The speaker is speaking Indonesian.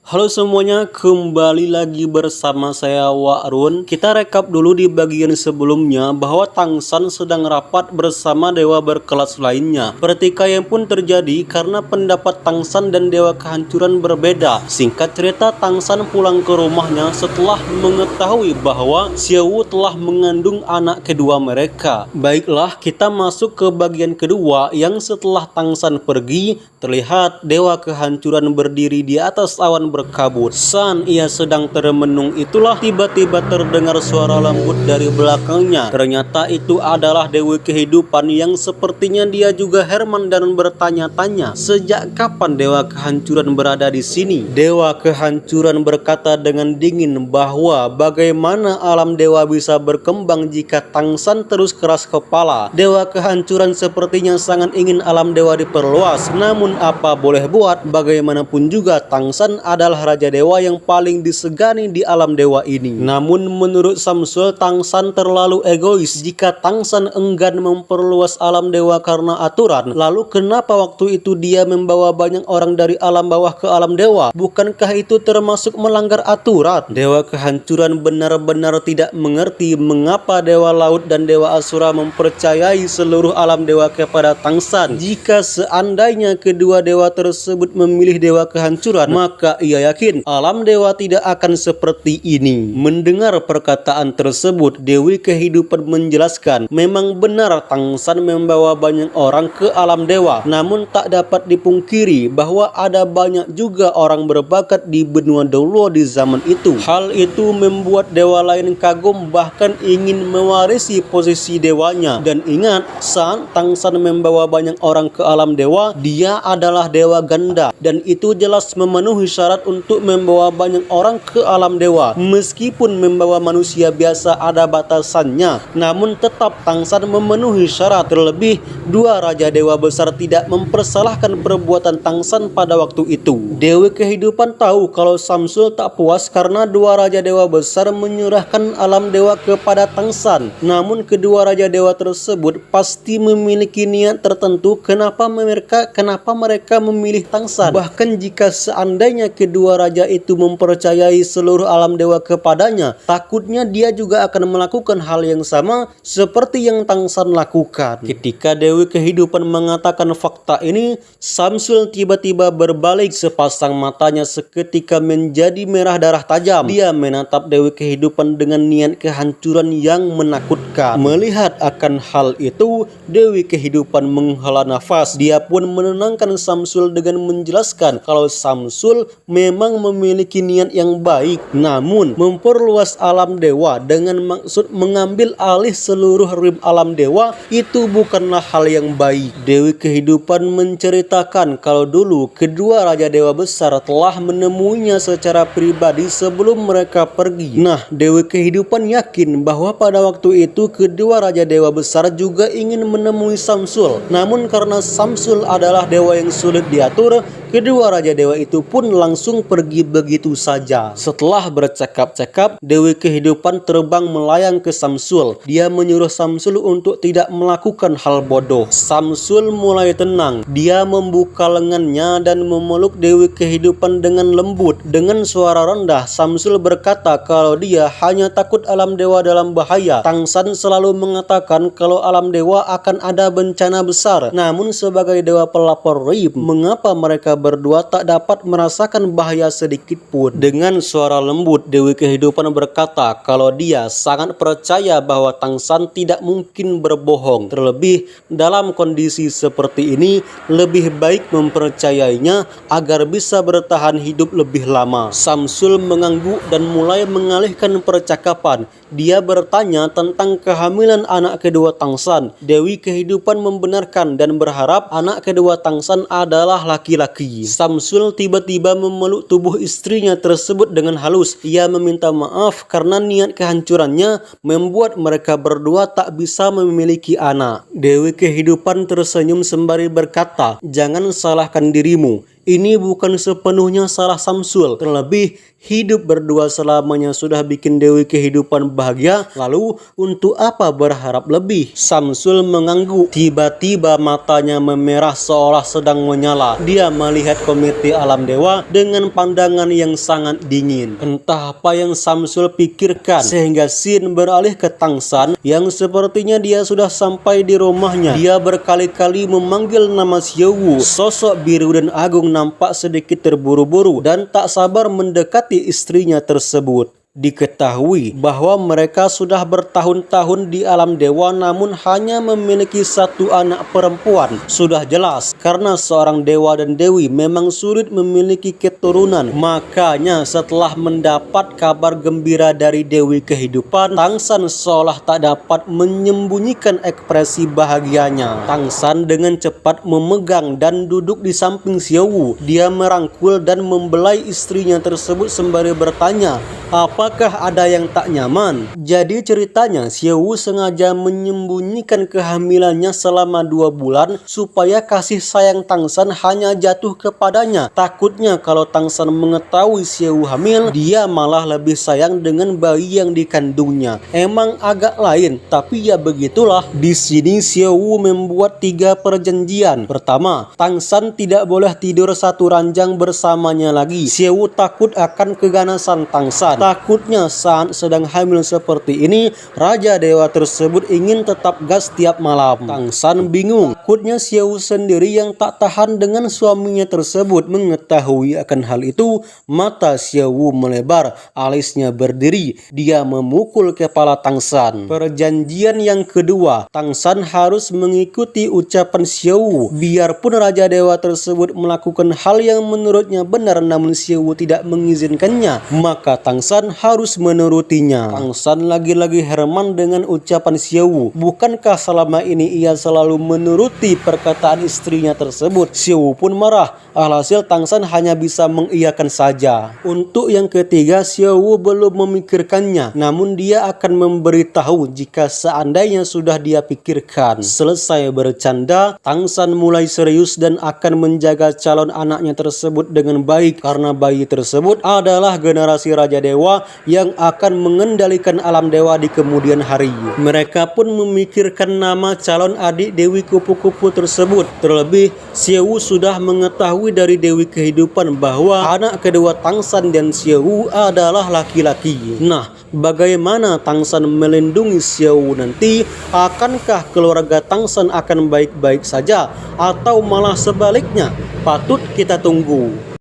Halo semuanya, kembali lagi bersama saya Wa'run. Kita rekap dulu di bagian sebelumnya bahwa Tangsan sedang rapat bersama dewa berkelas lainnya. Pertikaian pun terjadi karena pendapat Tangsan dan dewa kehancuran berbeda. Singkat cerita, Tangsan pulang ke rumahnya setelah mengetahui bahwa Xiaowu telah mengandung anak kedua mereka. Baiklah, kita masuk ke bagian kedua yang setelah Tangsan pergi, terlihat dewa kehancuran berdiri di atas awan berkabut. Saat ia sedang termenung itulah tiba-tiba terdengar suara lembut dari belakangnya. Ternyata itu adalah dewi kehidupan yang sepertinya dia juga heran dan bertanya-tanya, sejak kapan dewa kehancuran berada di sini? Dewa kehancuran berkata dengan dingin bahwa bagaimana alam dewa bisa berkembang jika Tangsan terus keras kepala. Dewa kehancuran sepertinya sangat ingin alam dewa diperluas, namun apa boleh buat, bagaimanapun juga Tangsan adalah raja dewa yang paling disegani di alam dewa ini. Namun menurut Samsul, Tangsan terlalu egois. Jika Tangsan enggan memperluas alam dewa karena aturan, lalu kenapa waktu itu dia membawa banyak orang dari alam bawah ke alam dewa? Bukankah itu termasuk melanggar aturan? Dewa kehancuran benar-benar tidak mengerti mengapa dewa laut dan dewa asura mempercayai seluruh alam dewa kepada Tangsan. Jika seandainya kedua dewa tersebut memilih dewa kehancuran, maka ia yakin alam dewa tidak akan seperti ini. Mendengar perkataan tersebut, Dewi Kehidupan menjelaskan, memang benar Tangsan membawa banyak orang ke alam dewa, namun tak dapat dipungkiri bahwa ada banyak juga orang berbakat di benua Dolo di zaman itu. Hal itu membuat dewa lain kagum, bahkan ingin mewarisi posisi dewanya. Dan ingat, saat Tangsan membawa banyak orang ke alam dewa, dia adalah dewa ganda, dan itu jelas memenuhi syarat untuk membawa banyak orang ke alam dewa. Meskipun membawa manusia biasa ada batasannya, namun tetap Tangsan memenuhi syarat. Terlebih, dua raja dewa besar tidak mempersalahkan perbuatan Tangsan pada waktu itu. Dewi Kehidupan tahu kalau Samsul tak puas karena dua raja dewa besar menyerahkan alam dewa kepada Tangsan. Namun kedua raja dewa tersebut pasti memiliki niat tertentu kenapa mereka memilih Tangsan. Bahkan jika seandainya kedua raja itu mempercayai seluruh alam dewa kepadanya, takutnya dia juga akan melakukan hal yang sama seperti yang Tangsan lakukan. Ketika Dewi Kehidupan mengatakan fakta ini, Samsul tiba-tiba berbalik, sepasang matanya seketika menjadi merah darah tajam. Dia menatap Dewi Kehidupan dengan niat kehancuran yang menakutkan. Melihat akan hal itu, Dewi Kehidupan menghela nafas. Dia pun menenangkan Samsul dengan menjelaskan kalau Samsul memang memiliki niat yang baik, namun memperluas alam dewa dengan maksud mengambil alih seluruh rim alam dewa itu bukanlah hal yang baik. Dewi Kehidupan menceritakan kalau dulu kedua raja dewa besar telah menemuinya secara pribadi sebelum mereka pergi. Nah, Dewi Kehidupan yakin bahwa pada waktu itu kedua raja dewa besar juga ingin menemui Samsul, namun karena Samsul adalah dewa yang sulit diatur, kedua raja dewa itu pun langsung pergi begitu saja. Setelah bercakap-cakap, Dewi Kehidupan terbang melayang ke Samsul. Dia menyuruh Samsul untuk tidak melakukan hal bodoh. Samsul mulai tenang. Dia membuka lengannya dan memeluk Dewi Kehidupan dengan lembut. Dengan suara rendah, Samsul berkata kalau dia hanya takut alam dewa dalam bahaya. Tangsan selalu mengatakan kalau alam dewa akan ada bencana besar. Namun sebagai dewa pelapor raib, mengapa mereka berdua tak dapat merasakan bahaya sedikit pun? Dengan suara lembut, Dewi Kehidupan berkata kalau dia sangat percaya bahwa Tangsan tidak mungkin berbohong. Terlebih dalam kondisi seperti ini, lebih baik mempercayainya agar bisa bertahan hidup lebih lama. Samsul mengangguk dan mulai mengalihkan percakapan. Dia bertanya tentang kehamilan anak kedua Tangsan. Dewi Kehidupan membenarkan dan berharap anak kedua Tangsan adalah laki-laki. Samsul tiba-tiba memeluk tubuh istrinya tersebut dengan halus. Ia meminta maaf karena niat kehancurannya membuat mereka berdua tak bisa memiliki anak. Dewi Kehidupan tersenyum sembari berkata, jangan salahkan dirimu. Ini bukan sepenuhnya salah Samsul. Terlebih hidup berdua selamanya sudah bikin Dewi kehidupan bahagia, lalu untuk apa berharap lebih? Samsul mengangguk. Tiba-tiba matanya memerah seolah sedang menyala. Dia melihat komite alam dewa dengan pandangan yang sangat dingin. Entah apa yang Samsul pikirkan sehingga Sin beralih ke Tangsan yang sepertinya dia sudah sampai di rumahnya. Dia berkali-kali memanggil nama Xiaowu. Sosok biru dan agung nampak sedikit terburu-buru dan tak sabar mendekati istrinya tersebut. Diketahui bahwa mereka sudah bertahun-tahun di alam dewa namun hanya memiliki satu anak perempuan. Sudah jelas karena seorang dewa dan dewi memang sulit memiliki keturunan. Makanya setelah mendapat kabar gembira dari Dewi kehidupan, Tangsan seolah tak dapat menyembunyikan ekspresi bahagianya. Tangsan dengan cepat memegang dan duduk di samping Xiaowu. Dia merangkul dan membelai istrinya tersebut sembari bertanya, apakah ada yang tak nyaman? Jadi ceritanya Xiaowu sengaja menyembunyikan kehamilannya selama 2 bulan supaya kasih sayang Tangsan hanya jatuh kepadanya. Takutnya kalau Tangsan mengetahui Xiaowu hamil, dia malah lebih sayang dengan bayi yang dikandungnya. Emang agak lain, tapi ya begitulah. Di sini Xiaowu membuat 3 perjanjian. Pertama, Tangsan tidak boleh tidur satu ranjang bersamanya lagi. Xiaowu takut akan keganasan Tangsan. Takutnya saat sedang hamil seperti ini, Raja Dewa tersebut ingin tetap gas tiap malam. Tangsan bingung. Takutnya Xiaowu sendiri yang tak tahan dengan suaminya tersebut. Mengetahui akan hal itu, mata Xiaowu melebar, alisnya berdiri. Dia memukul kepala Tangsan. Perjanjian yang kedua, Tangsan harus mengikuti ucapan Xiaowu. Biarpun Raja Dewa tersebut melakukan hal yang menurutnya benar namun Xiaowu tidak mengizinkannya, maka Tangsan harus menurutinya. Tangsan lagi-lagi herman dengan ucapan Xiaowu. Bukankah selama ini ia selalu menuruti perkataan istrinya tersebut? Xiaowu pun marah. Alhasil Tangsan hanya bisa mengiyakan saja. Untuk yang ketiga, Xiaowu belum memikirkannya, namun dia akan memberitahu jika seandainya sudah dia pikirkan. Selesai bercanda, Tangsan mulai serius dan akan menjaga calon anaknya tersebut dengan baik karena bayi tersebut adalah generasi Raja Dewa yang akan mengendalikan alam dewa di kemudian hari. Mereka pun memikirkan nama calon adik Dewi Kupu-Kupu tersebut. Terlebih, Xiaowu sudah mengetahui dari Dewi kehidupan bahwa anak kedua Tangsan dan Xiaowu adalah laki-laki. Nah, bagaimana Tangsan melindungi Xiaowu nanti? Akankah keluarga Tangsan akan baik-baik saja atau malah sebaliknya? Patut kita tunggu.